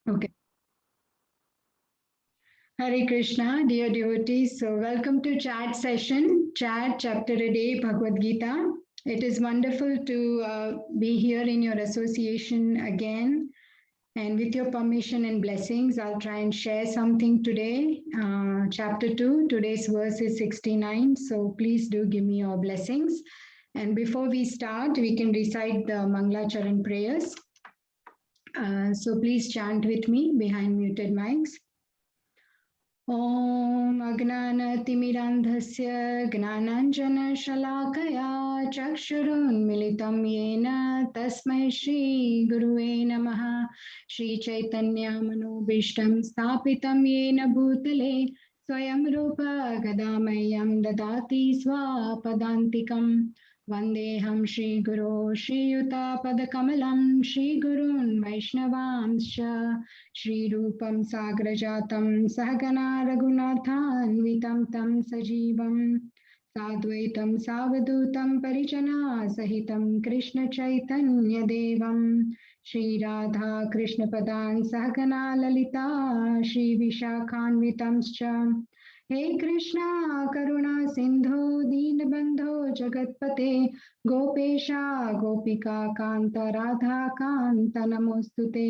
Okay. Hare Krishna, dear devotees. So, welcome to chat session, chat chapter a day, Bhagavad Gita. It is wonderful to be here in your association again. And with your permission and blessings, I'll try and share something today. Chapter 2, today's verse is 69. So, please do give me your blessings. And before we start, we can recite the Mangala Charan prayers. So, please chant with me behind muted mics. ॐ अज्ञानतिमिरान्धस्य ज्ञानाञ्जनशलाकया चक्षुरुन्मिलितं येन तस्मै श्रीगुरुवे नमः। श्रीचैतन्यमनोभीष्टं स्थापितं येन भूतले स्वयं रूप गदामह्यं ददाति स्वापदान्तिकम्। वन्देऽहं श्रीगुरो श्रीयुतापदकमलं श्रीगुरून् वैष्णवांश्च श्रीरूपं साग्रजातं सहगना रघुनाथान्वितं तं सजीवं साद्वैतं सावधूतं परिजना सहितं कृष्णचैतन्यदेवं श्रीराधा कृष्णपदान् सहगना ललिता श्रीविशाखान्वितंश्च हे कृष्णा करुणा सिंधु दीनबंधो जगत्पते गोपेशा गोपिका कांत राधा कांत नमोस्तुते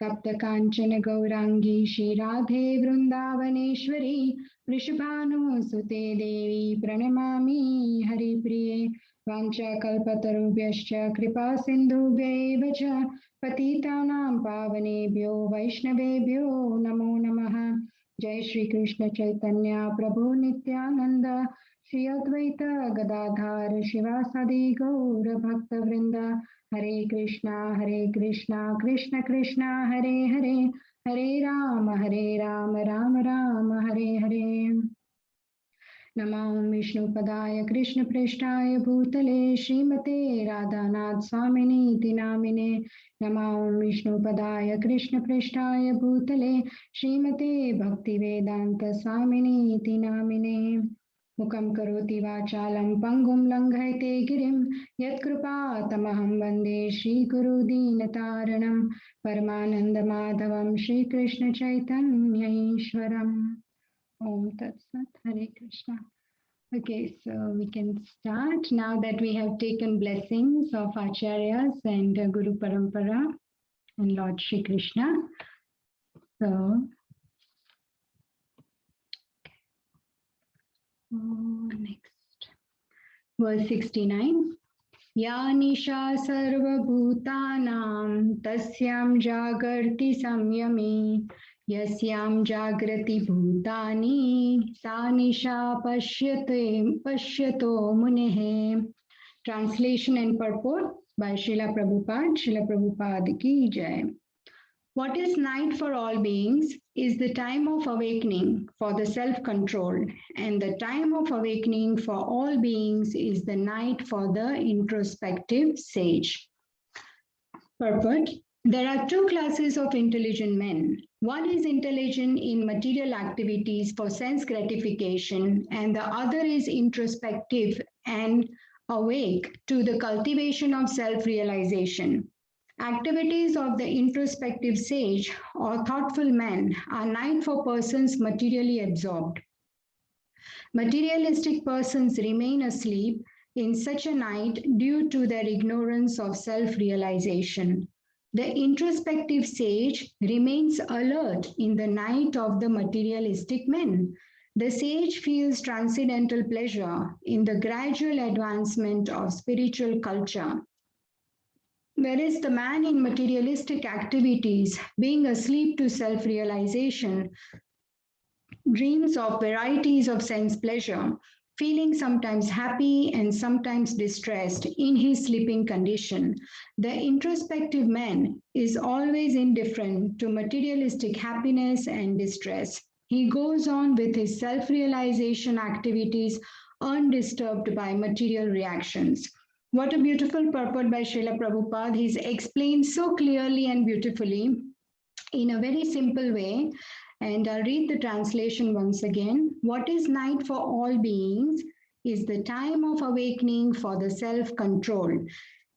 तप्त कांचन गौरांगी श्रीराधे वृंदावनेश्वरी वृषभानुसुते देवी प्रणमामि हरिप्रिये वाञ्छाकल्पतरुभ्यश्च कृपा सिन्धुभ्यैव च पतितानां पावनेभ्यो वैष्णवेभ्यो नमो नमः। जय श्री कृष्ण चैतन्य प्रभु नित्यानंद श्री अद्वैत गदाधर शिवासादि गौर भक्त वृंद हरे कृष्णा कृष्ण कृष्ण हरे हरे हरे राम राम राम हरे हरे। नमो विष्णुपदाय कृष्णप्रेष्ठाय भूतले श्रीमते राधानाथ स्वामिनीति नामिने। नमो विष्णुपदाय कृष्णप्रेष्ठाय भूतले श्रीमते भक्तिवेदांत स्वामिनीति नामिने। मुखं करोति वाचालं पङ्गुं लङ्घयते गिरिं यत्कृपातमहं वन्दे श्रीगुरुदीनतारणं परमानन्दमाधवं श्रीकृष्णचैतन्यईश्वरम्। Om Tat Sat. Hare Krishna. Okay, so we can start now that we have taken blessings of Acharyas and Guru Parampara and Lord Shri Krishna. So, next, verse 69. Ya nisha sarvabhutanam tasyam jagarti samyami yasyam jagrati bhutani sa nisha pashyato munehe. Translation and purport by Srila Prabhupada. Srila Prabhupada ki jai. What is night for all beings is the time of awakening for the self-control, and the time of awakening for all beings is the night for the introspective sage. Purport. There are two classes of intelligent men. One is intelligent in material activities for sense gratification, and the other is introspective and awake to the cultivation of self-realization. Activities of the introspective sage or thoughtful man are night for persons materially absorbed. Materialistic persons remain asleep in such a night due to their ignorance of self-realization. The introspective sage remains alert in the night of the materialistic men. The sage feels transcendental pleasure in the gradual advancement of spiritual culture. Whereas the man in materialistic activities, being asleep to self-realization, dreams of varieties of sense pleasure, feeling sometimes happy and sometimes distressed in his sleeping condition. The introspective man is always indifferent to materialistic happiness and distress. He goes on with his self-realization activities undisturbed by material reactions. What a beautiful purport by Srila Prabhupada. He's explained so clearly and beautifully in a very simple way. And I'll read the translation once again. What is night for all beings is the time of awakening for the self-control.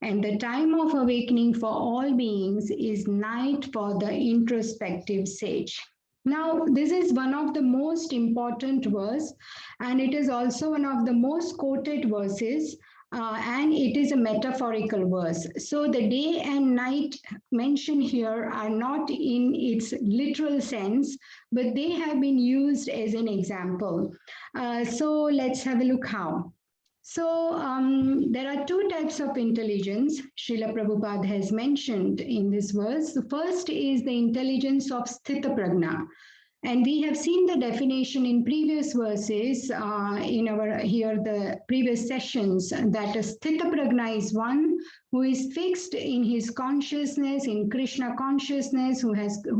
And the time of awakening for all beings is night for the introspective sage. Now, this is one of the most important verse, and it is also one of the most quoted verses, and it is a metaphorical verse. So the day and night mentioned here are not in its literal sense, but they have been used as an example. So let's have a look how. So there are two types of intelligence Srila Prabhupada has mentioned in this verse. The first is the intelligence of Sthita Prajna. And we have seen the definition in previous verses in our here the previous sessions that a Sthita Prajna is one who is fixed in his consciousness, in Krishna consciousness, who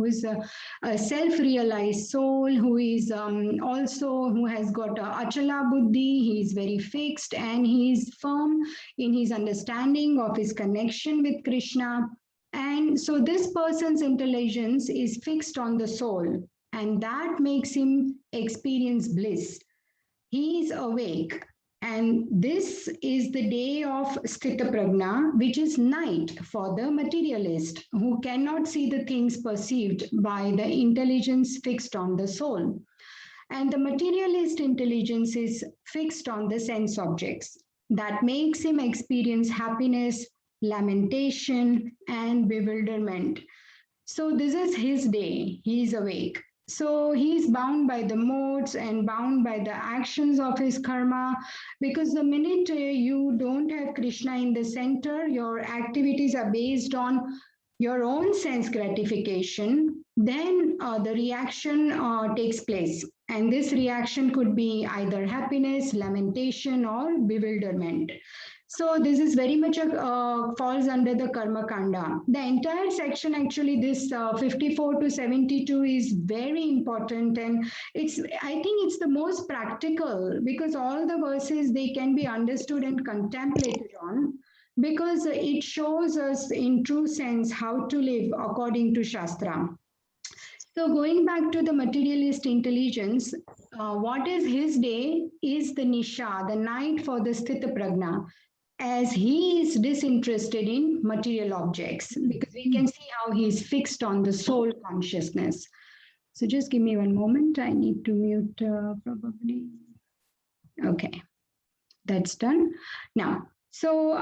is a self-realized soul, who is also who has got a Achala Buddhi. He is very fixed and he is firm in his understanding of his connection with Krishna. And so this person's intelligence is fixed on the soul, and that makes him experience bliss. He is awake, and this is the day of Sthita Prajna, which is night for the materialist who cannot see the things perceived by the intelligence fixed on the soul. And the materialist intelligence is fixed on the sense objects. That makes him experience happiness, lamentation, and bewilderment. So this is his day. He is awake. So he is bound by the modes and bound by the actions of his karma, because the minute you don't have Krishna in the center, your activities are based on your own sense gratification, then the reaction takes place. And this reaction could be either happiness, lamentation, or bewilderment. So this is very much falls under the Karma Kanda. The entire section, actually, this 54 to 72 is very important, and I think it's the most practical, because all the verses, they can be understood and contemplated on, because it shows us in true sense how to live according to Shastra. So going back to the materialist intelligence, what is his day is the Nisha, the night for the Sthita Prajna, as he is disinterested in material objects, because we can see how he is fixed on the soul consciousness. So just give me one moment. I need to mute probably. Okay, that's done. Now, so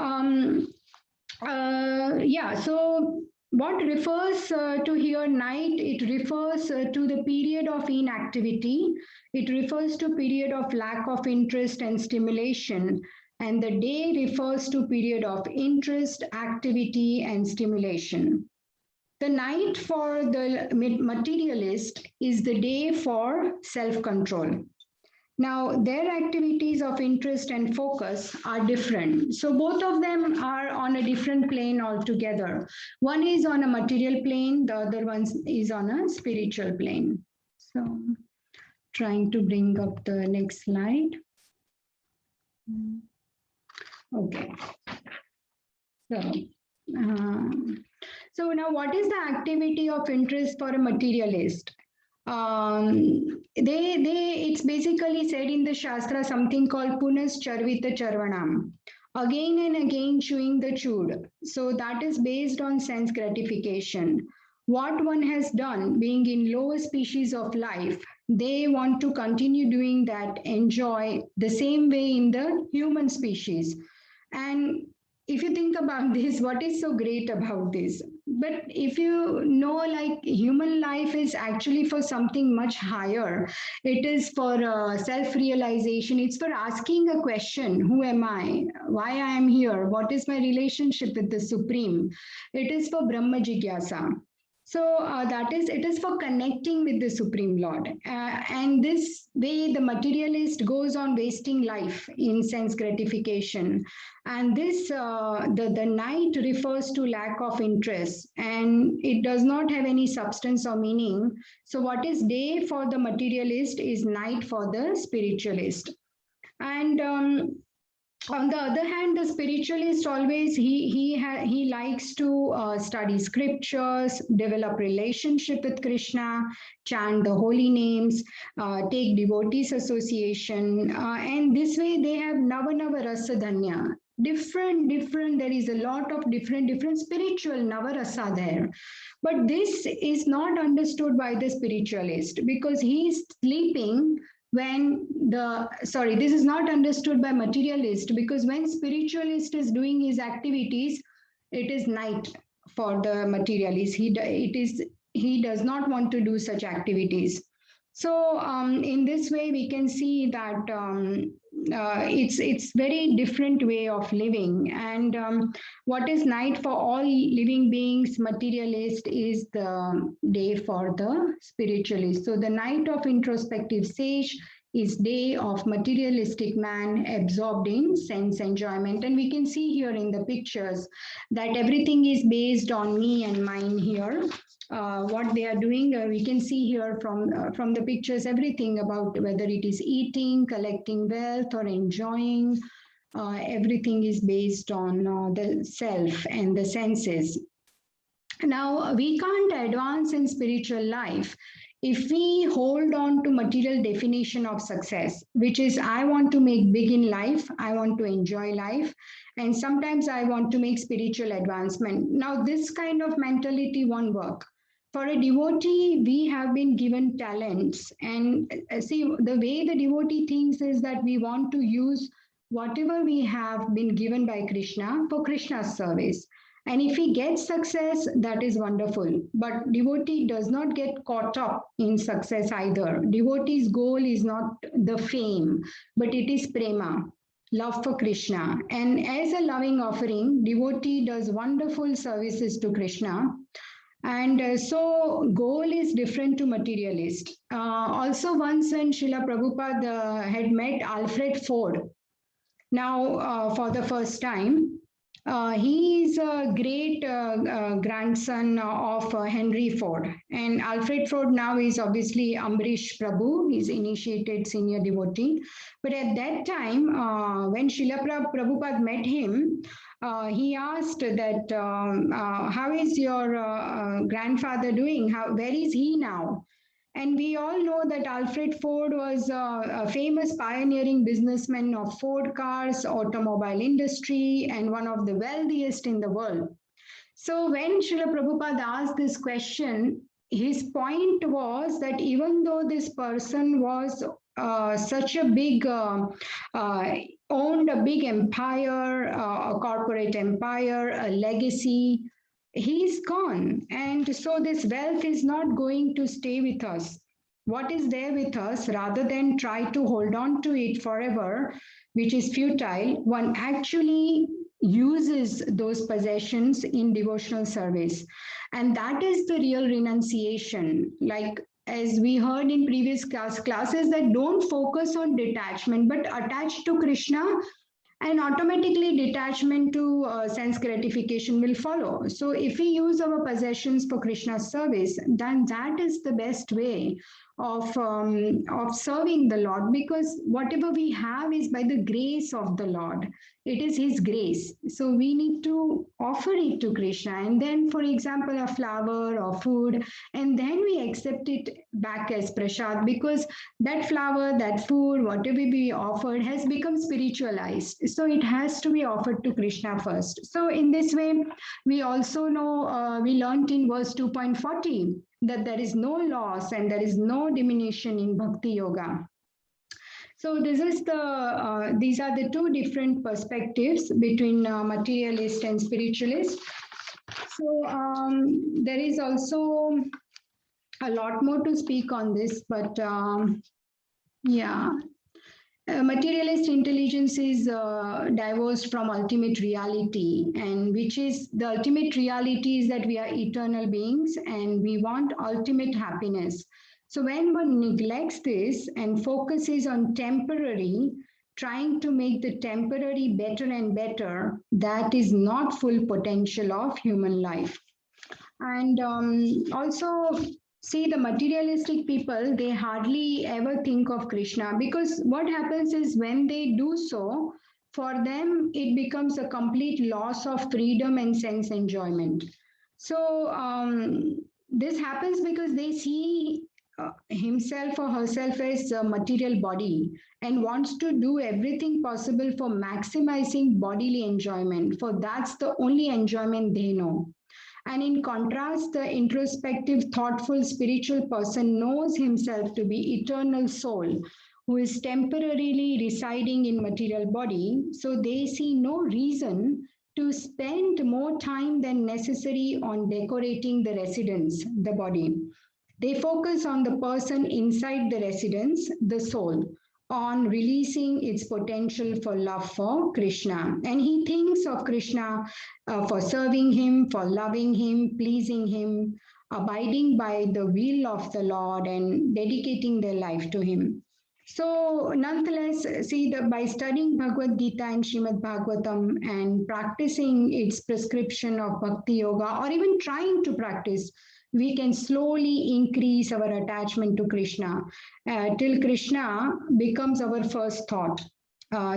so what refers to here night, it refers to the period of inactivity. It refers to period of lack of interest and stimulation. And the day refers to period of interest, activity, and stimulation. The night for the materialist is the day for self-control. Now, their activities of interest and focus are different. So both of them are on a different plane altogether. One is on a material plane, the other one is on a spiritual plane. So trying to bring up the next slide. Okay. So now what is the activity of interest for a materialist? It's basically said in the Shastra something called Punas Charvita Charvanam. Again and again chewing the chewed. So that is based on sense gratification. What one has done, being in lower species of life, they want to continue doing that, enjoy the same way in the human species. And if you think about this, what is so great about this? But if you know, like human life is actually for something much higher. It is for self-realization. It's for asking a question, who am I? Why I am here? What is my relationship with the Supreme? It is for Brahma Jigyasa. So it is for connecting with the Supreme Lord. And this way the materialist goes on wasting life in sense gratification. And this, the night refers to lack of interest, and it does not have any substance or meaning. So what is day for the materialist is night for the spiritualist. And on the other hand, the spiritualist always he likes to study scriptures, develop relationship with Krishna, chant the holy names, take devotees association, and this way they have Nava Nava Rasa Dhanya. different, there is a lot of different spiritual Navarasa there. But this is not understood by the spiritualist because he is sleeping when this is not understood by materialist because when spiritualist is doing his activities, it is night for the materialist. He does not want to do such activities. So in this way, we can see that it's very different way of living. And what is night for all living beings, materialist, is the day for the spiritualist. So the night of introspective sage is day of materialistic man absorbed in sense enjoyment. And we can see here in the pictures that everything is based on me and mine here. What they are doing, we can see here from the pictures everything about whether it is eating, collecting wealth, or enjoying. Everything is based on the self and the senses. Now, we can't advance in spiritual life if we hold on to material definition of success, which is I want to make big in life, I want to enjoy life, and sometimes I want to make spiritual advancement. Now, this kind of mentality won't work. For a devotee, we have been given talents. And see, the way the devotee thinks is that we want to use whatever we have been given by Krishna for Krishna's service. And if he gets success, that is wonderful. But devotee does not get caught up in success either. Devotee's goal is not the fame, but it is prema, love for Krishna. And as a loving offering, devotee does wonderful services to Krishna. And so goal is different to materialist. Also once when Srila Prabhupada had met Alfred Ford, now for the first time, he is a great grandson of Henry Ford. And Alfred Ford now is obviously Ambrish Prabhu, he's initiated senior devotee. But at that time, when Srila Prabhupada met him, he asked that, how is your grandfather doing? Where is he now? And we all know that Alfred Ford was a famous pioneering businessman of Ford cars, automobile industry, and one of the wealthiest in the world. So when Srila Prabhupada asked this question, his point was that even though this person was such a big, owned a big empire, a corporate empire, a legacy, he's gone. And so this wealth is not going to stay with us. What is there with us, rather than try to hold on to it forever, which is futile, one actually uses those possessions in devotional service. And that is the real renunciation. Like as we heard in previous classes, that don't focus on detachment, but attach to Krishna, and automatically detachment to sense gratification will follow. So if we use our possessions for Krishna's service, then that is the best way of serving the Lord, because whatever we have is by the grace of the Lord. It is His grace. So we need to offer it to Krishna, and then, for example, a flower or food, and then we accept it back as prasad, because that flower, that food, whatever we offered has become spiritualized. So it has to be offered to Krishna first. So in this way, we also know, we learned in verse 2.40 that there is no loss and there is no diminution in Bhakti Yoga. So this is these are the two different perspectives between materialist and spiritualist. So there is also a lot more to speak on this, but yeah. Materialist intelligence is divorced from ultimate reality, and which is the ultimate reality is that we are eternal beings and we want ultimate happiness. So when one neglects this and focuses on temporary, trying to make the temporary better and better, that is not full potential of human life. And also, see, the materialistic people, they hardly ever think of Krishna, because what happens is when they do so, for them, it becomes a complete loss of freedom and sense enjoyment. So this happens because they see himself or herself as a material body and wants to do everything possible for maximizing bodily enjoyment, for that's the only enjoyment they know. And in contrast, the introspective, thoughtful, spiritual person knows himself to be eternal soul who is temporarily residing in material body. So they see no reason to spend more time than necessary on decorating the residence, the body. They focus on the person inside the residence, the soul, on releasing its potential for love for Krishna. And he thinks of Krishna for serving him, for loving him, pleasing him, abiding by the will of the Lord, and dedicating their life to him. So, nonetheless, see that by studying Bhagavad Gita and Srimad Bhagavatam and practicing its prescription of Bhakti Yoga, or even trying to practice, we can slowly increase our attachment to Krishna till Krishna becomes our first thought.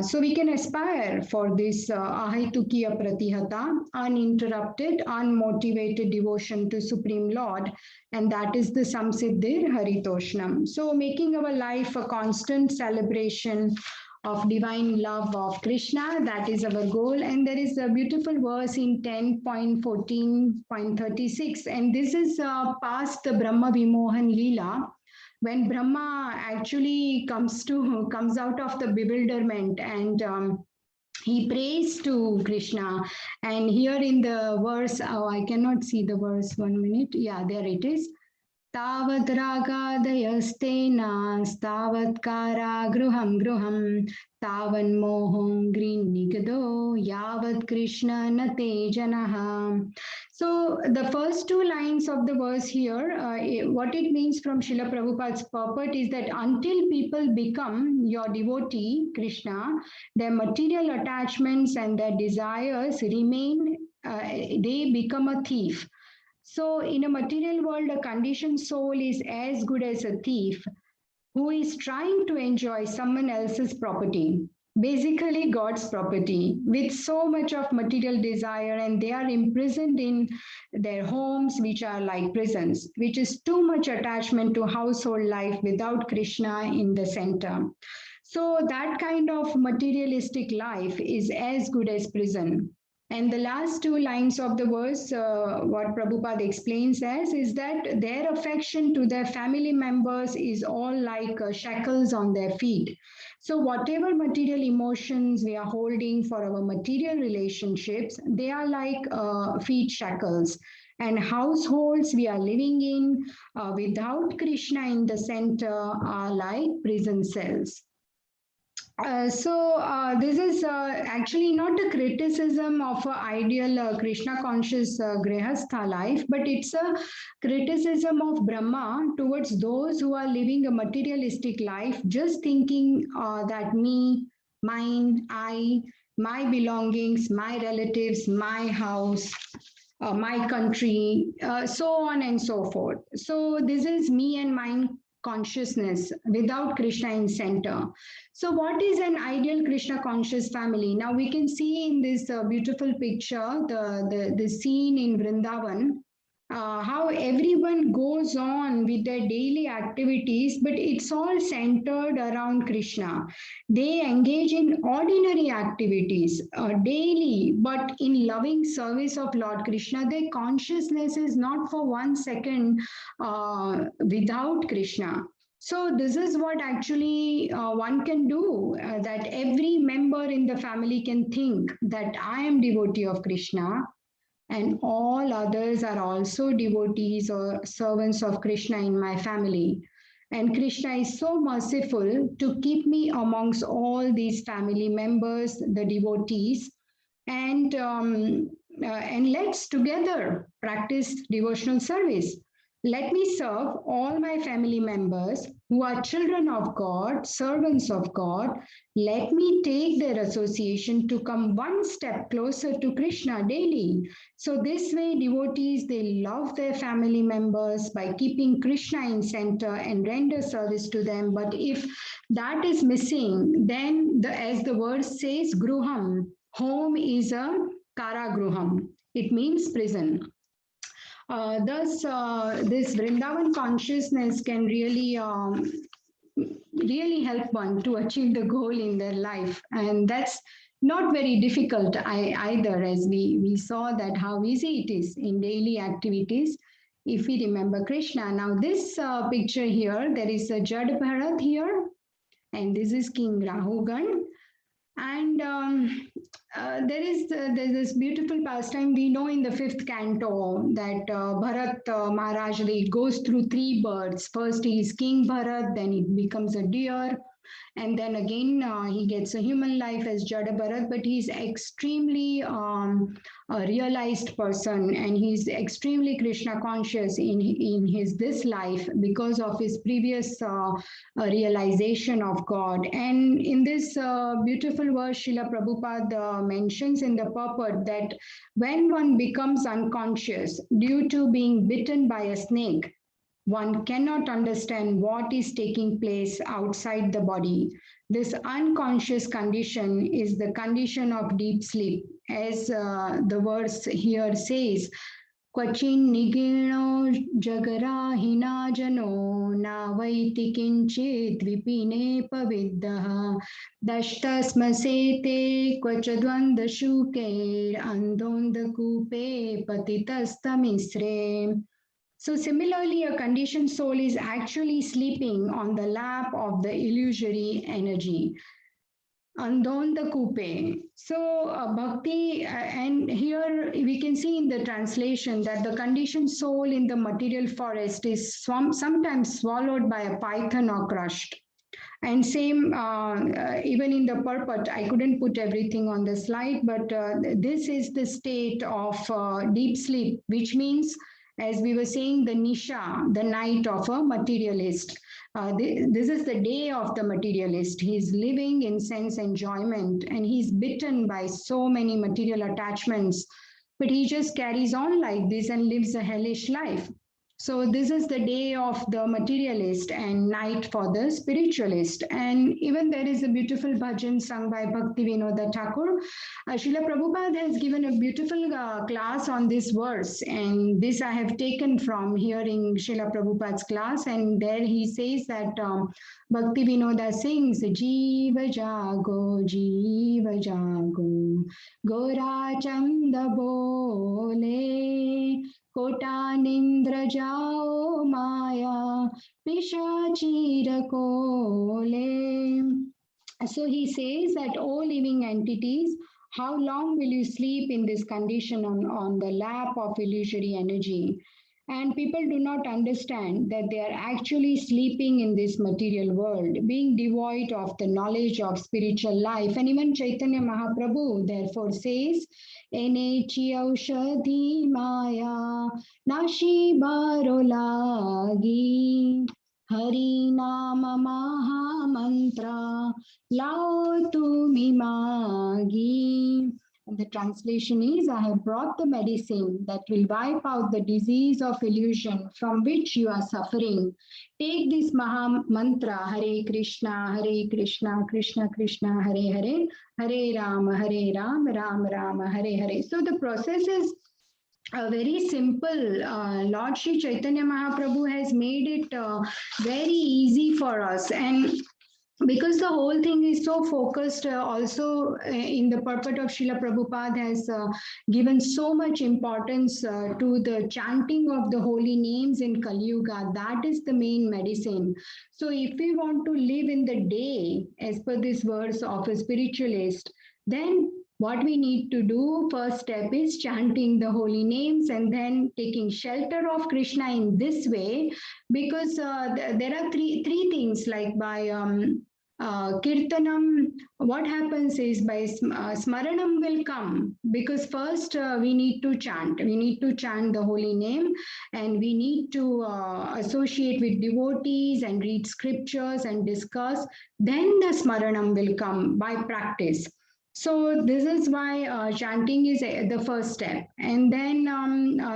So we can aspire for this ahitukiya pratihata, uninterrupted, unmotivated devotion to Supreme Lord, and that is the Samsiddhir Haritoshnam. So making our life a constant celebration of divine love of Krishna, that is our goal. And there is a beautiful verse in 10.14.36, and this is past the Brahma Vimohan Leela, when Brahma actually comes out of the bewilderment and he prays to Krishna. And here in the verse, I cannot see the verse, 1 minute. Yeah, there it is. Tavat ragadayastena stavat kara gruham gruham tavan moham grinigado yavat Krishna nate janaha. So the first two lines of the verse here, what it means from Srila Prabhupada's purport is that until people become your devotee, Krishna, their material attachments and their desires remain, they become a thief. So in a material world, a conditioned soul is as good as a thief who is trying to enjoy someone else's property, basically God's property, with so much of material desire, and they are imprisoned in their homes, which are like prisons, which is too much attachment to household life without Krishna in the center. So that kind of materialistic life is as good as prison. And the last two lines of the verse, what Prabhupada explains as, is that their affection to their family members is all like shackles on their feet. So whatever material emotions we are holding for our material relationships, they are like feet shackles. And households we are living in without Krishna in the center are like prison cells. This is actually not a criticism of an ideal Krishna conscious Grihastha life, but it's a criticism of Brahma towards those who are living a materialistic life, just thinking that me, mine, I, my belongings, my relatives, my house, my country, so on and so forth. So this is me and mine consciousness without Krishna in center. So what is an ideal Krishna conscious family? Now we can see in this beautiful picture, the scene in Vrindavan, how everyone goes on with their daily activities, but it's all centered around Krishna. They engage in ordinary activities daily, but in loving service of Lord Krishna. Their consciousness is not for 1 second without Krishna. So this is what actually one can do, that every member in the family can think that I am devotee of Krishna, and all others are also devotees or servants of Krishna in my family. And Krishna is so merciful to keep me amongst all these family members, the devotees, and let's together practice devotional service. Let me serve all my family members who are children of God, servants of God. Let me take their association to come one step closer to Krishna daily. So this way, devotees, they love their family members by keeping Krishna in center and render service to them. But if that is missing, then as the verse says, Gruham, home is a Karagruham. It means prison. Thus, this Vrindavan consciousness can really help one to achieve the goal in their life, and that's not very difficult either, as we saw that how easy it is in daily activities if we remember Krishna. Now this picture here, there is a Jad Bharat here, and this is King Rahugan. And there's this beautiful pastime we know in the fifth canto that Bharat Maharaj, he goes through three births. First he is King Bharat, then he becomes a deer, and then again he gets a human life as Jada Bharat, but he's extremely a realized person, and he's extremely Krishna conscious in his this life because of his previous realization of God. And in this beautiful verse, Srila Prabhupada mentions in the purport that when one becomes unconscious due to being bitten by a snake, one cannot understand what is taking place outside the body. This unconscious condition is the condition of deep sleep. As the verse here says, Kvachin nigino jagarahina jano na vaiti kinchit vipine paviddaha dashtasmasete kvachadvanda shuker andonda kupe patitastamisre. So similarly, a conditioned soul is actually sleeping on the lap of the illusory energy. Andonda Kupe. So bhakti, and here we can see in the translation that the conditioned soul in the material forest is sometimes swallowed by a python or crushed. And same, even in the purport, I couldn't put everything on the slide, but this is the state of deep sleep, which means, as we were saying, the Nisha, the night of a materialist. This is the day of the materialist. He's living in sense enjoyment, and he's bitten by so many material attachments, but he just carries on like this and lives a hellish life. So this is the day of the materialist and night for the spiritualist. And even there is a beautiful bhajan sung by Bhakti Vinoda Thakur. Srila Prabhupada has given a beautiful class on this verse, and this I have taken from hearing Srila Prabhupada's class, and there he says that Bhakti Vinoda sings, Jiva Jago, Gora Chanda Bole, Kota निंद्र जाओ माया पिशाचीर कोले. So he says that, all living entities, how long will you sleep in this condition on the lap of illusory energy? And people do not understand that they are actually sleeping in this material world, being devoid of the knowledge of spiritual life. And even Chaitanya Mahaprabhu therefore says, Enechi aushadhi maya nashi barolagi Hari Nama Maha Mantra Lao Tumi Magi. And the translation is, I have brought the medicine that will wipe out the disease of illusion from which you are suffering. Take this Maha Mantra, Hare Krishna, Krishna Krishna, Hare Hare, Hare Ram, Ram Ram, Hare Hare. So the process is very simple. Lord Sri Chaitanya Mahaprabhu has made it very easy for us, and because the whole thing is so focused, also in the purport of Srila Prabhupada has given so much importance to the chanting of the holy names in Kali Yuga. That is the main medicine. So if we want to live in the day, as per this verse of a spiritualist, then what we need to do, first step is chanting the holy names and then taking shelter of Krishna in this way, because there are three things, like by Kirtanam, what happens is by Smaranam will come, because first we need to chant. We need to chant the holy name, and we need to associate with devotees and read scriptures and discuss. Then the Smaranam will come by practice. So this is why chanting is the first step. And then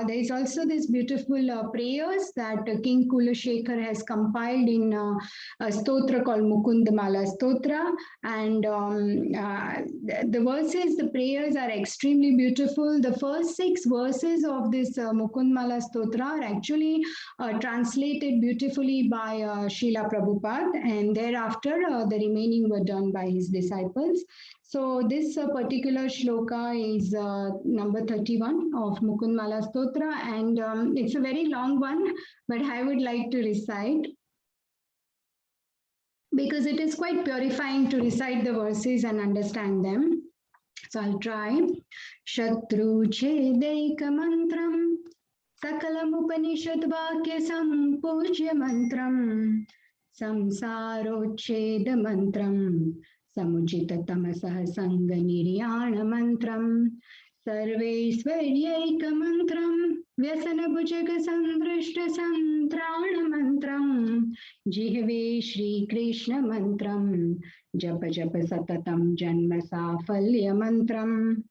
there is also this beautiful prayers that King Kulashekar has compiled in a stotra called Mukundamala Stotra. And the verses, the prayers are extremely beautiful. The first 6 verses of this Mukundamala Stotra are actually translated beautifully by Srila Prabhupada. And thereafter, the remaining were done by his disciples. So this particular shloka is number 31 of Mukundmala Stotra, and it's a very long one, but I would like to recite because it is quite purifying to recite the verses and understand them. So I'll try. Shatru Chedaika Mantram Sakalam Upanishad Vakya Sampujya Mantram Samsarocheda Mantram Samujita Tamasah Sanga Niryana Mantram Sarvesvaryaika Mantram Vyasana Bhujaga Sandrishta Santrana Mantram Jihve Shri Krishna Mantram Japa Japa Satatam Janma Safalya Mantram.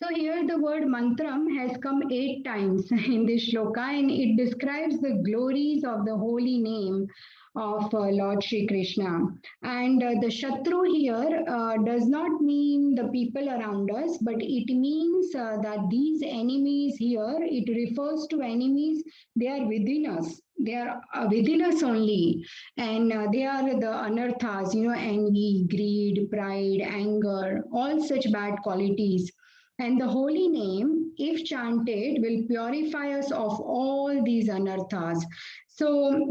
So here the word mantram has come 8 times in this shloka, and it describes the glories of the holy name of Lord Shri Krishna. And the Shatru here does not mean the people around us, but it means that these enemies here, it refers to enemies, they are within us. They are within us only, and they are the anarthas, envy, greed, pride, anger, all such bad qualities. And the holy name, if chanted, will purify us of all these anarthas. So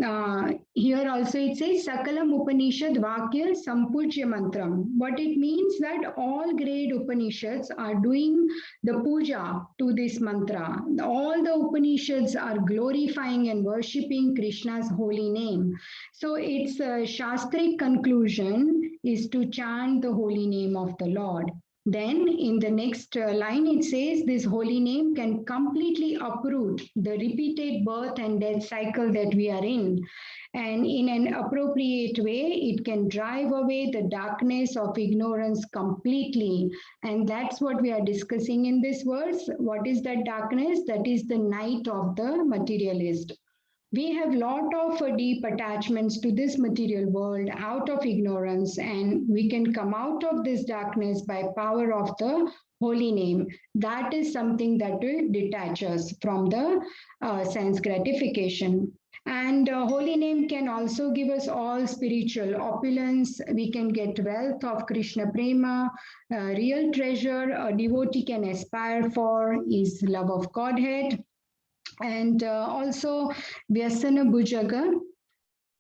here also it says Sakalam Upanishad Vakya Sampujya Mantram. What it means that all great Upanishads are doing the puja to this mantra. All the Upanishads are glorifying and worshipping Krishna's holy name. So its Shastric conclusion is to chant the holy name of the Lord. Then in the next line, it says this holy name can completely uproot the repeated birth and death cycle that we are in. And in an appropriate way, it can drive away the darkness of ignorance completely. And that's what we are discussing in this verse. What is that darkness? That is the night of the materialist. We have lot of deep attachments to this material world out of ignorance, and we can come out of this darkness by power of the holy name. That is something that will detach us from the sense gratification. And holy name can also give us all spiritual opulence. We can get wealth of Krishna prema. Real treasure a devotee can aspire for is love of Godhead. And also Vyasana Bhujaga.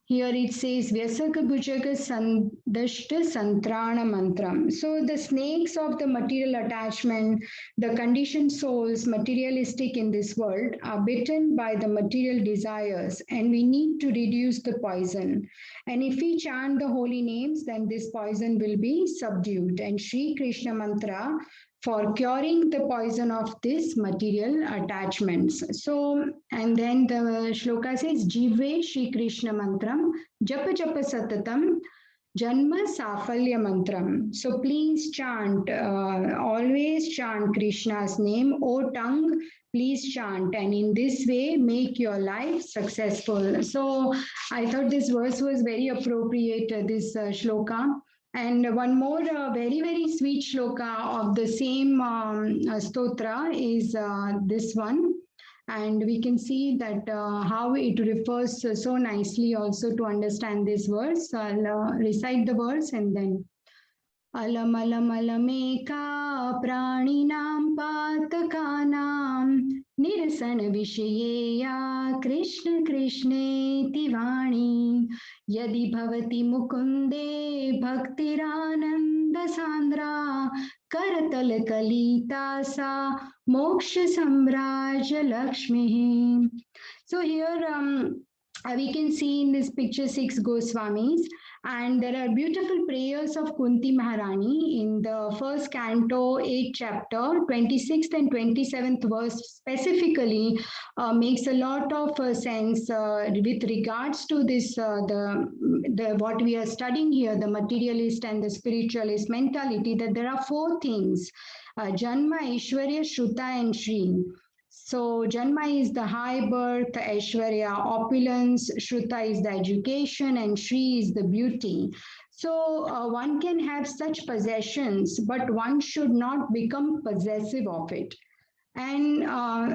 Here it says Vyasaka Bhujaga Sandashta Santrana Mantram. So the snakes of the material attachment, the conditioned souls, materialistic in this world, are bitten by the material desires, and we need to reduce the poison. And if we chant the holy names, then this poison will be subdued. And Sri Krishna Mantra for curing the poison of this material attachments. So, and then the shloka says, Jive Shri Krishna Mantram, Japa Japa Satatam, Janma Safalya Mantram. So please chant, always chant Krishna's name, O tongue, please chant, and in this way make your life successful. So I thought this verse was very appropriate, this shloka. And one more very, very sweet shloka of the same stotra is this one. And we can see that how it refers so nicely also to understand this verse. I'll recite the verse and then. Alamalamalameka praninam patkanam nirasana vishayeya Krishna Krishneti vani yadi bhavati mukunde bhaktirananda sandra karatal kalita sa moksha samraja lakshmi. So here We can see in this picture 6 Goswamis, and there are beautiful prayers of Kunti Maharani in the first canto, 8th chapter, 26th and 27th verse specifically makes a lot of sense with regards to this, the what we are studying here, the materialist and the spiritualist mentality, that there are four things, Janma, Aishwarya, Shruta and Shri. So Janma is the high birth, Aishwarya opulence, Shruta is the education, and Shri is the beauty. So one can have such possessions, but one should not become possessive of it. And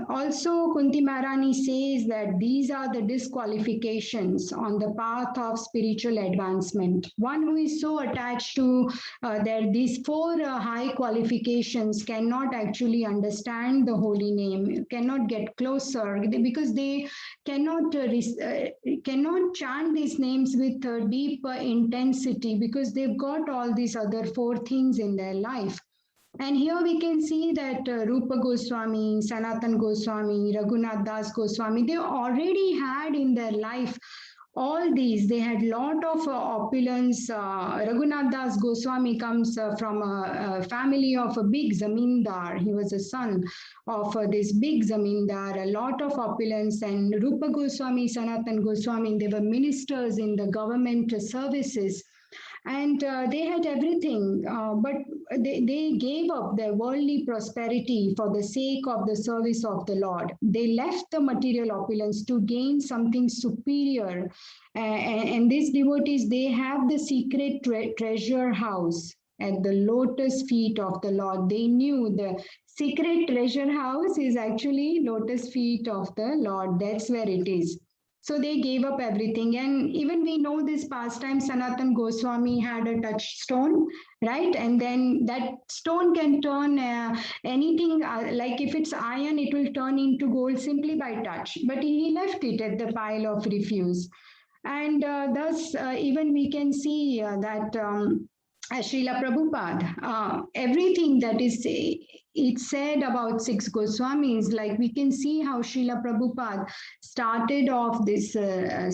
also, Kunti Maharani says that these are the disqualifications on the path of spiritual advancement. One who is so attached to these four high qualifications cannot actually understand the holy name, cannot get closer because they cannot chant these names with deep intensity because they've got all these other four things in their life. And here we can see that Rupa Goswami, Sanatan Goswami, Raghunath Das Goswami, they already had in their life all these. They had lot of opulence. Raghunath Das Goswami comes from a family of a big zamindar. He was a son of this big zamindar, a lot of opulence. And Rupa Goswami, Sanatan Goswami, they were ministers in the government services. And they had everything, but they gave up their worldly prosperity for the sake of the service of the Lord. They left the material opulence to gain something superior. And these devotees, they have the secret treasure house at the lotus feet of the Lord. They knew the secret treasure house is actually lotus feet of the Lord. That's where it is. So they gave up everything. And even we know this pastime, Sanatan Goswami had a touchstone, right? And then that stone can turn anything, like if it's iron, it will turn into gold simply by touch. But he left it at the pile of refuse. And thus, even we can see that Srila Prabhupada, everything that is it's said about 6 Goswamis, like we can see how Srila Prabhupada started off this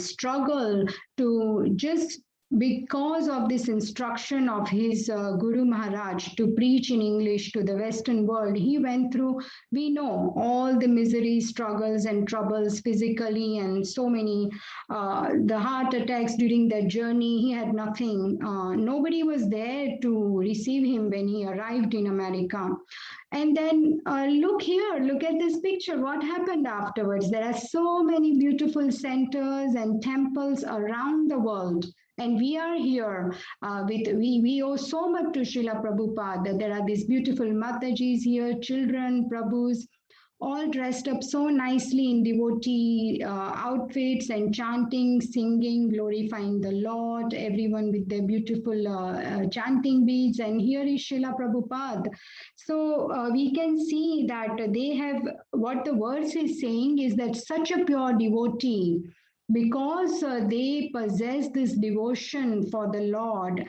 struggle to just because of this instruction of his Guru Maharaj to preach in English to the Western world, he went through, we know, all the miseries, struggles, and troubles physically, and so many, the heart attacks during that journey. He had nothing. Nobody was there to receive him when he arrived in America. And then look here, look at this picture. What happened afterwards? There are so many beautiful centers and temples around the world. And we are here we owe so much to Srila Prabhupada. There are these beautiful Matajis here, children, Prabhus, all dressed up so nicely in devotee outfits and chanting, singing, glorifying the Lord, everyone with their beautiful chanting beads. And here is Srila Prabhupada. So we can see that they have, what the verse is saying is that such a pure devotee, because they possess this devotion for the Lord,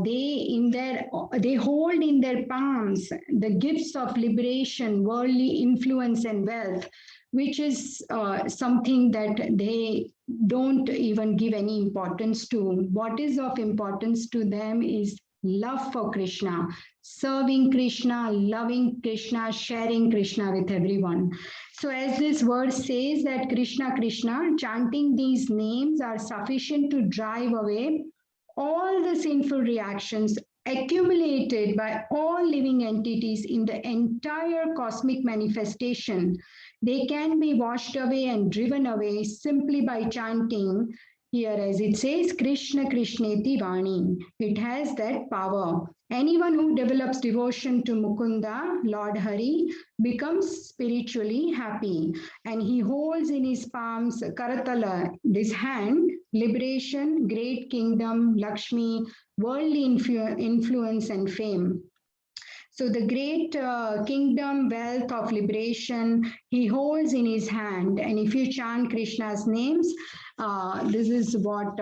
they hold in their palms the gifts of liberation, worldly influence, and wealth, which is something that they don't even give any importance to. What is of importance to them is love for Krishna, serving Krishna, loving Krishna, sharing Krishna with everyone. So as this verse says that Krishna, Krishna, chanting these names are sufficient to drive away all the sinful reactions accumulated by all living entities in the entire cosmic manifestation. They can be washed away and driven away simply by chanting. Here, as it says, Krishna Krishneti Vani. It has that power. Anyone who develops devotion to Mukunda, Lord Hari, becomes spiritually happy. And he holds in his palms, Karatala, this hand, liberation, great kingdom, Lakshmi, worldly influence and fame. So the great kingdom, wealth of liberation, he holds in his hand. And if you chant Krishna's names, this is what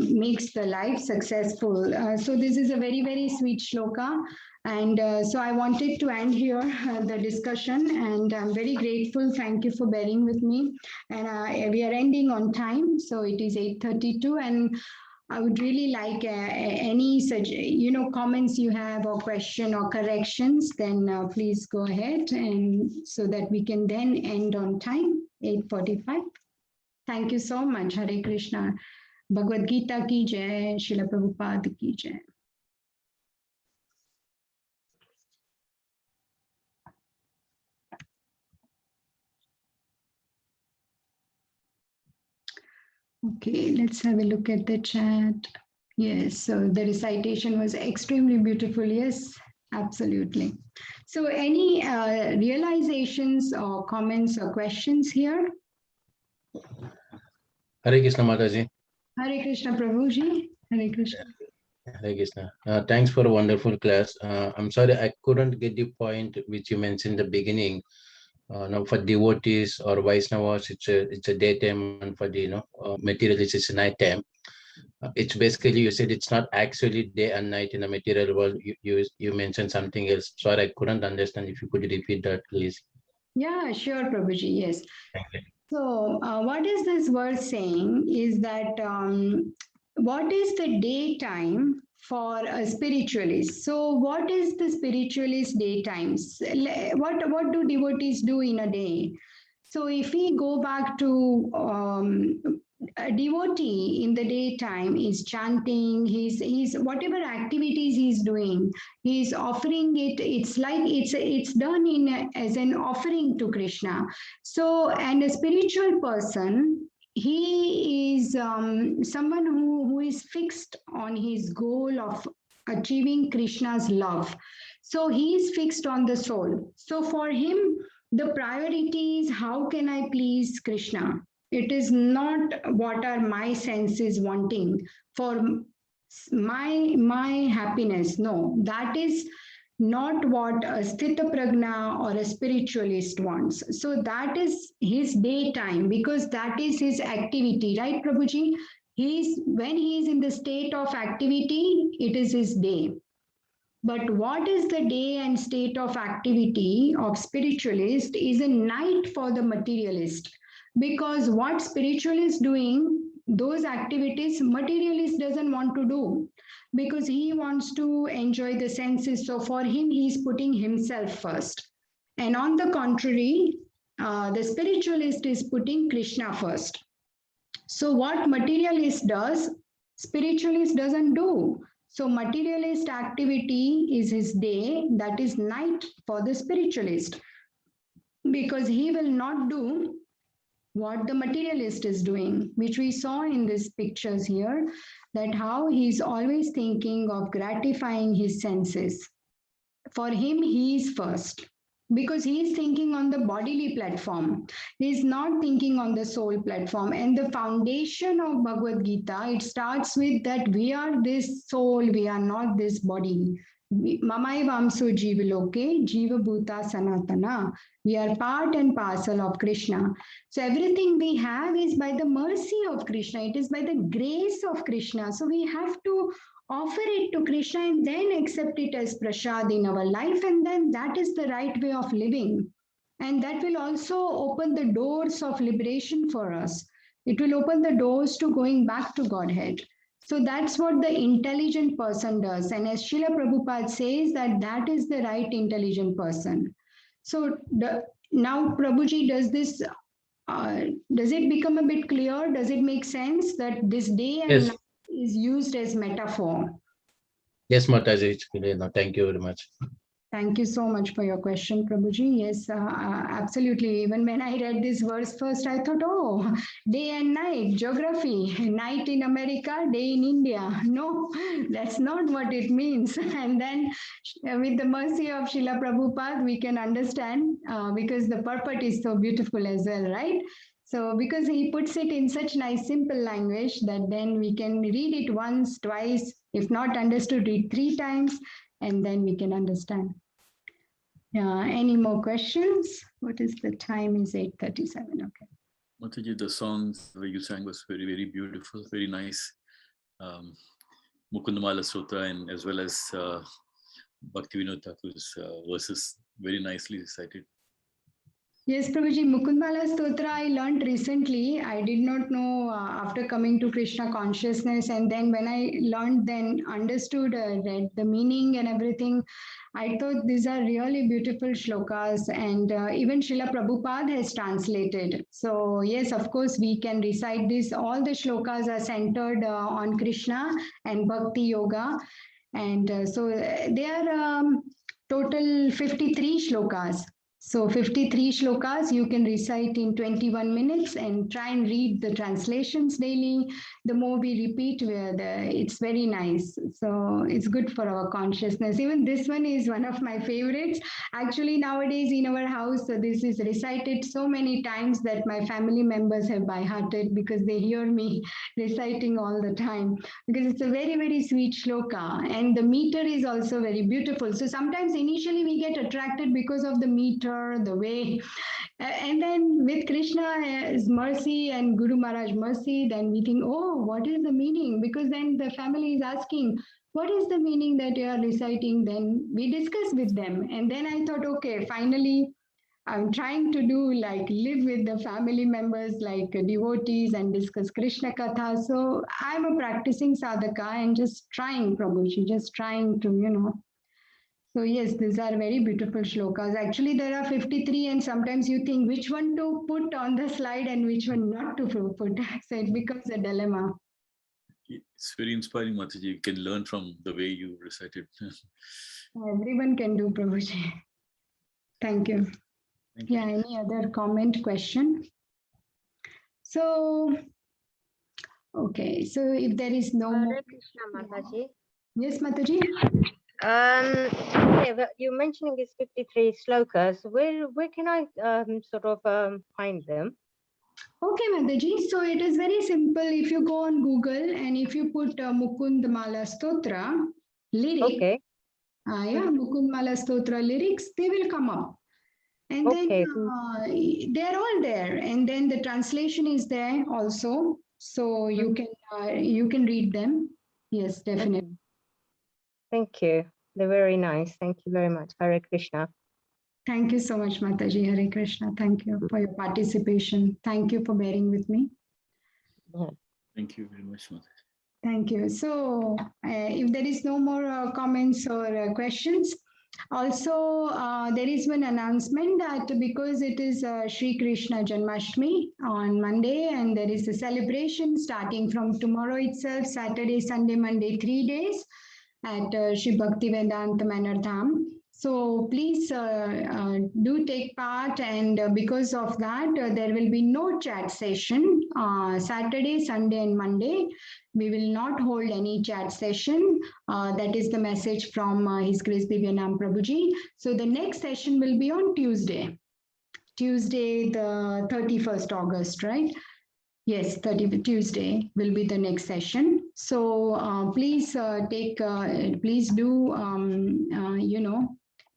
makes the life successful. So this is a very, very sweet shloka. And so I wanted to end here the discussion, and I'm very grateful. Thank you for bearing with me. And we are ending on time, so it is 8:32, and I would really like any such, comments you have or question or corrections, then please go ahead, and so that we can then end on time, 8:45. Thank you so much. Hare Krishna. Bhagavad Gita ki jai, Srila Prabhupada ki jai. Okay, let's have a look at the chat. Yes, so the recitation was extremely beautiful. Yes, absolutely. So any realizations or comments or questions here? Hare Krishna Mataji. Hare Krishna Prabhuji. Hare Krishna. Hare Krishna. Thanks for a wonderful class. I'm sorry I couldn't get the point which you mentioned in the beginning. Now for devotees or Vaishnavas, it's a daytime, and for the materialists, it's a nighttime. It's basically, you said it's not actually day and night in the material world. You mentioned something else. Sorry, I couldn't understand. If you could repeat that, please. Yeah, sure, Prabhuji. Yes. Thank you. So what is this verse saying is that what is the daytime for a spiritualist? So what is the spiritualist daytimes? What do devotees do in a day? So if we go back to a devotee in the daytime is chanting, he's whatever activities he's doing, he's offering it. It's like it's done as an offering to Krishna. So, and a spiritual person, he is someone who is fixed on his goal of achieving Krishna's love. So he is fixed on the soul. So for him, the priority is how can I please Krishna? It is not what are my senses wanting for my happiness. No, that is not what a sthita prajna or a spiritualist wants. So that is his daytime, because that is his activity, right, Prabhuji? When he is in the state of activity, it is his day. But what is the day and state of activity of spiritualist is a night for the materialist. Because what spiritualist doing, those activities materialist doesn't want to do, because he wants to enjoy the senses. So for him, he's putting himself first. And on the contrary, the spiritualist is putting Krishna first. So what materialist does, spiritualist doesn't do. So materialist activity is his day, that is night for the spiritualist, because he will not do what the materialist is doing, which we saw in these pictures here, that how he's always thinking of gratifying his senses. For him, he is first, because he is thinking on the bodily platform. He is not thinking on the soul platform. And the foundation of Bhagavad Gita, it starts with that we are this soul, we are not this body. Mamai Vamso Jivaloke, Jiva Bhuta Sanatana. We are part and parcel of Krishna. So everything we have is by the mercy of Krishna. It is by the grace of Krishna. So we have to offer it to Krishna and then accept it as prasad in our life. And then that is the right way of living. And that will also open the doors of liberation for us. It will open the doors to going back to Godhead. So that's what the intelligent person does. And as Srila Prabhupada says, that is the right intelligent person. So now Prabhuji, does it become a bit clear? Does it make sense that this day and night is used as metaphor? Yes, Mataji, it's clear now. Thank you very much. Thank you so much for your question, Prabhuji. Yes, absolutely. Even when I read this verse first, I thought, oh, day and night, geography, night in America, day in India. No, that's not what it means. And then with the mercy of Srila Prabhupada, we can understand because the purport is so beautiful as well, right? So because he puts it in such nice, simple language that then we can read it once, twice, if not understood, read 3 times, and then we can understand. Any more questions? What is the time? Is 8:37. Okay. Mataji, the songs that you sang was very, very beautiful, very nice. Mukundamala Sutra, and as well as Bhaktivinoda Thakur's verses very nicely recited. Yes, Prabhuji, Mukundmala Stotra I learned recently. I did not know after coming to Krishna consciousness, and then when I learned, then understood read the meaning and everything, I thought these are really beautiful shlokas, and even Srila Prabhupada has translated. So yes, of course, we can recite this. All the shlokas are centered on Krishna and Bhakti Yoga, and they are total 53 shlokas. So 53 shlokas you can recite in 21 minutes and try and read the translations daily. The more we repeat, it's very nice. So it's good for our consciousness. Even this one is one of my favorites. Actually, nowadays in our house, this is recited so many times that my family members have by hearted because they hear me reciting all the time. Because it's a very, very sweet shloka. And the meter is also very beautiful. So sometimes initially we get attracted because of the meter, the way, and then with Krishna's mercy and Guru Maharaj mercy, then we think, oh, what is the meaning? Because then the family is asking, what is the meaning that you are reciting? Then we discuss with them. And then I thought, okay, finally, I'm trying to do like live with the family members like devotees and discuss Krishna Katha. So I'm a practicing sadhaka and just trying, Prabhuji, just trying to, So yes, these are very beautiful shlokas. Actually, there are 53 and sometimes you think which one to put on the slide and which one not to put. So it becomes a dilemma. It's very inspiring, Mataji. You can learn from the way you recited. Everyone can do, Prabhuji. Thank you. Thank you. Yeah, any other comment, question? So, okay. So if there is no more... Hare Krishna, Mataji. Yes, Mataji? Yeah, but you're mentioning these 53 slokas. Where can I find them? Okay, Mataji. So it is very simple. If you go on Google and if you put Mukundmala Stotra lyric, Okay. Mukundmala Stotra lyrics, they will come up. And Okay. then they're all there. And then the translation is there also. So you can read them. Yes, definitely. Thank you. They're very nice. Thank you very much. Hare Krishna. Thank you so much, Mataji. Hare Krishna. Thank you for your participation. Thank you for bearing with me. Yeah. Thank you very much, Mataji. Thank you. So if there is no more comments or questions, also there is one announcement that because it is Sri Krishna Janmashtami on Monday and there is a celebration starting from tomorrow itself, Saturday, Sunday, Monday, 3 days at Shri Bhaktivedanta Manor Dham. So please do take part, and because of that, there will be no chat session Saturday, Sunday, and Monday. We will not hold any chat session. That is the message from His Grace Divyanam Prabhuji. So the next session will be on Tuesday, the 31st August, right? Yes, Tuesday will be the next session. So please please do,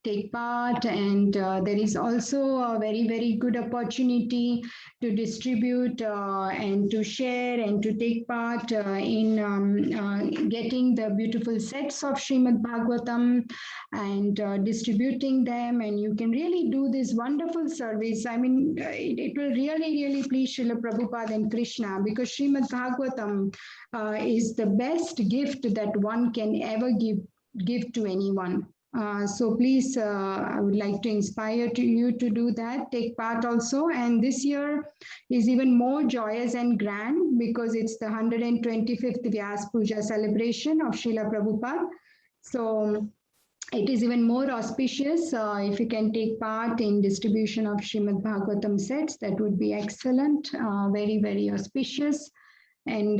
take part, and there is also a very, very good opportunity to distribute and to share and to take part in getting the beautiful sets of Srimad Bhagavatam and distributing them, and you can really do this wonderful service. I mean, it will really, really please Srila Prabhupada and Krishna, because Srimad Bhagavatam is the best gift that one can ever give to anyone. So please, I would like to inspire you to do that, take part also. And this year is even more joyous and grand because it's the 125th Vyas Puja celebration of Srila Prabhupada. So it is even more auspicious if you can take part in distribution of Srimad Bhagavatam sets. That would be excellent, very, very auspicious. And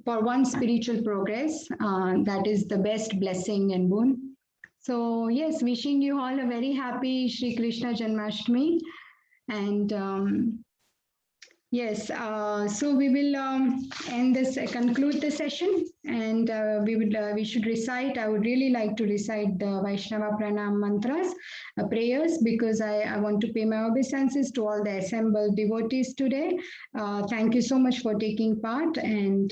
for one's spiritual progress, that is the best blessing and boon. So yes, wishing you all a very happy Shri Krishna Janmashtami. And yes, so we will end the conclude the session, and we should recite. I would really like to recite the Vaishnava Pranam mantras, prayers, because I want to pay my obeisances to all the assembled devotees today. Thank you so much for taking part, and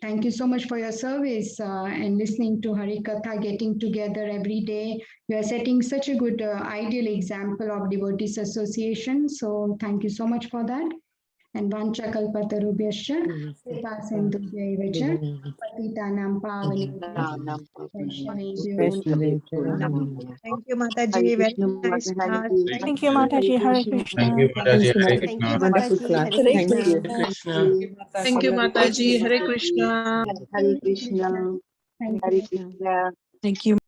thank you so much for your service and listening to Harikatha, getting together every day. You are setting such a good ideal example of devotees association. So thank you so much for that. And Vancha Kalpatarubhyascha, Kripa Sindhubhya Evacha, Patitanam Pavanebhyo, Vaishnavebhyo. Thank you, Mataji. Very nice class. Thank you, Mataji. Hare Krishna. Thank you, Mataji. Hare Thank Krishna. you, Wonderful Mataji. class. Hare Thank Krishna. you. Krishna. Thank you, Mataji. Hare Krishna. Hare Krishna. Hare Krishna. Thank you.